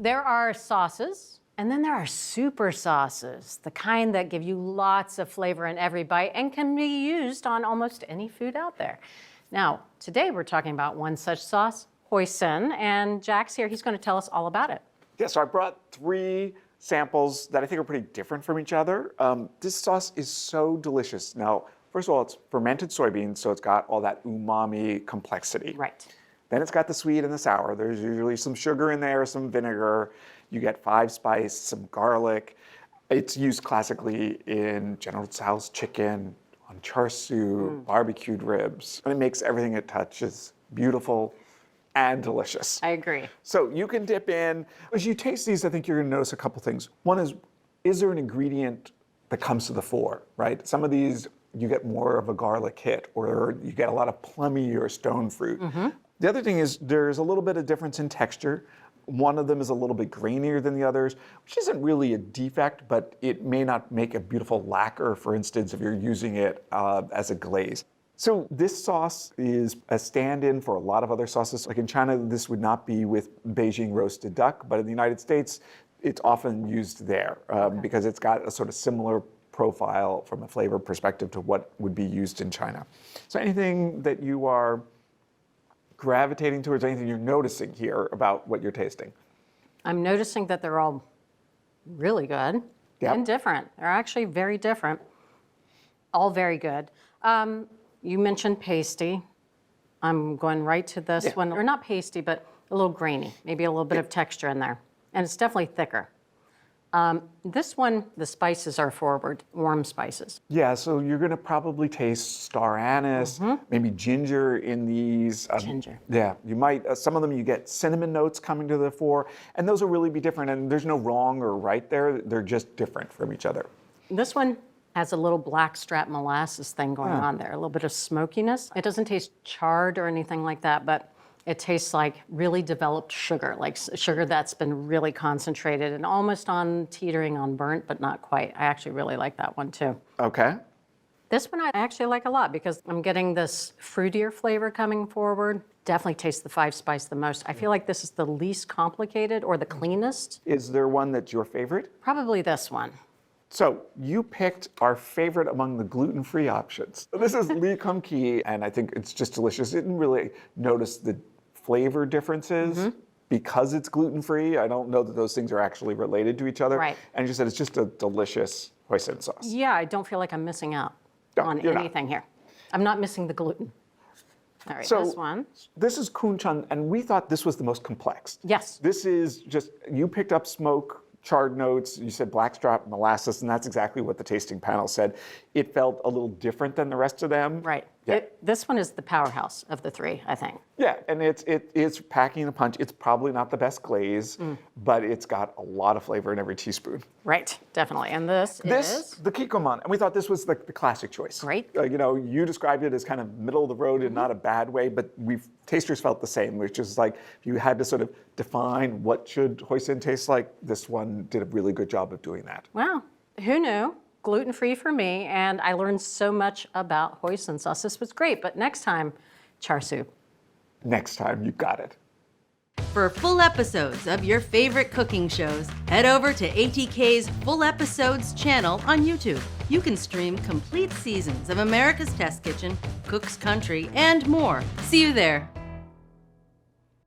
There are sauces, and then there are super sauces, the kind that give you lots of flavor in every bite and can be used on almost any food out there. Now, today we're talking about one such sauce, Hoisin, and Jack's here. He's going to tell us all about it. Yeah, so I brought 3 samples that I think are pretty different from each other. This sauce is so delicious. Now, first of all, it's fermented soybeans, so it's got all that umami complexity. Right. Then it's got the sweet and the sour. There's usually some sugar in there, some vinegar. You get 5 spice, some garlic. It's used classically in General Tso's chicken, on char barbecued ribs. And it makes everything it touches beautiful and delicious. I agree. So you can dip in. As you taste these, I think you're going to notice a couple things. One is there an ingredient that comes to the fore, right? Some of these, you get more of a garlic hit, or you get a lot of plummy or stone fruit. The other thing is there's a little bit of difference in texture. One of them is a little bit grainier than the others, which isn't really a defect, but it may not make a beautiful lacquer, for instance, if you're using it as a glaze. So this sauce is a stand-in for a lot of other sauces. Like in China, this would not be with Beijing roasted duck, but in the United States, it's often used there because it's got a sort of similar profile from a flavor perspective to what would be used in China. So anything that you are gravitating towards, anything you're noticing here about what you're tasting? I'm noticing that they're all really good and different. They're actually very different. All very good. You mentioned pasty. I'm going right to this one. Or not pasty, but a little grainy. Maybe a little bit of texture in there. And it's definitely thicker. This one, the spices are forward, warm spices. Yeah, so you're going to probably taste star anise, maybe ginger in these. Ginger. Yeah, you might. Some of them you get cinnamon notes coming to the fore, and those will really be different. And there's no wrong or right there. They're just different from each other. This one has a little blackstrap molasses thing going on there, a little bit of smokiness. It doesn't taste charred or anything like that, but it tastes like really developed sugar, like sugar that's been really concentrated and almost on teetering on burnt, but not quite. I actually really like that one too. Okay. This one I actually like a lot because I'm getting this fruitier flavor coming forward. Definitely taste the 5 spice the most. I feel like this is the least complicated or the cleanest. Is there one that's your favorite? Probably this one. So you picked our favorite among the gluten-free options. This is Li Kung Ki, and I think it's just delicious. I didn't really notice the flavor differences because it's gluten-free. I don't know that those things are actually related to each other. Right. And you said it's just a delicious hoisin sauce. Yeah, I don't feel like I'm missing out on anything here. I'm not missing the gluten. All right, So this one. this is kunchan, and we thought this was the most complex. Yes. This is just, you picked up smoke, charred notes, you said blackstrap molasses, and that's exactly what the tasting panel said. It felt a little different than the rest of them. Right. Yeah. This one is the powerhouse of the 3, I think. Yeah, and it's packing a punch. It's probably not the best glaze, but it's got a lot of flavor in every teaspoon. Right, definitely. And this is? The kikkoman, and we thought this was the classic choice. Great. You know, you described it as kind of middle of the road in not a bad way, but tasters felt the same, which is like if you had to sort of define what should hoisin taste like, this one did a really good job of doing that. Wow, who knew? Gluten-free for me, and I learned so much about hoisin sauce. This was great, but next time, char siu. Next time, you got it. For full episodes of your favorite cooking shows, head over to ATK's Full Episodes channel on YouTube. You can stream complete seasons of America's Test Kitchen, Cook's Country, and more. See you there.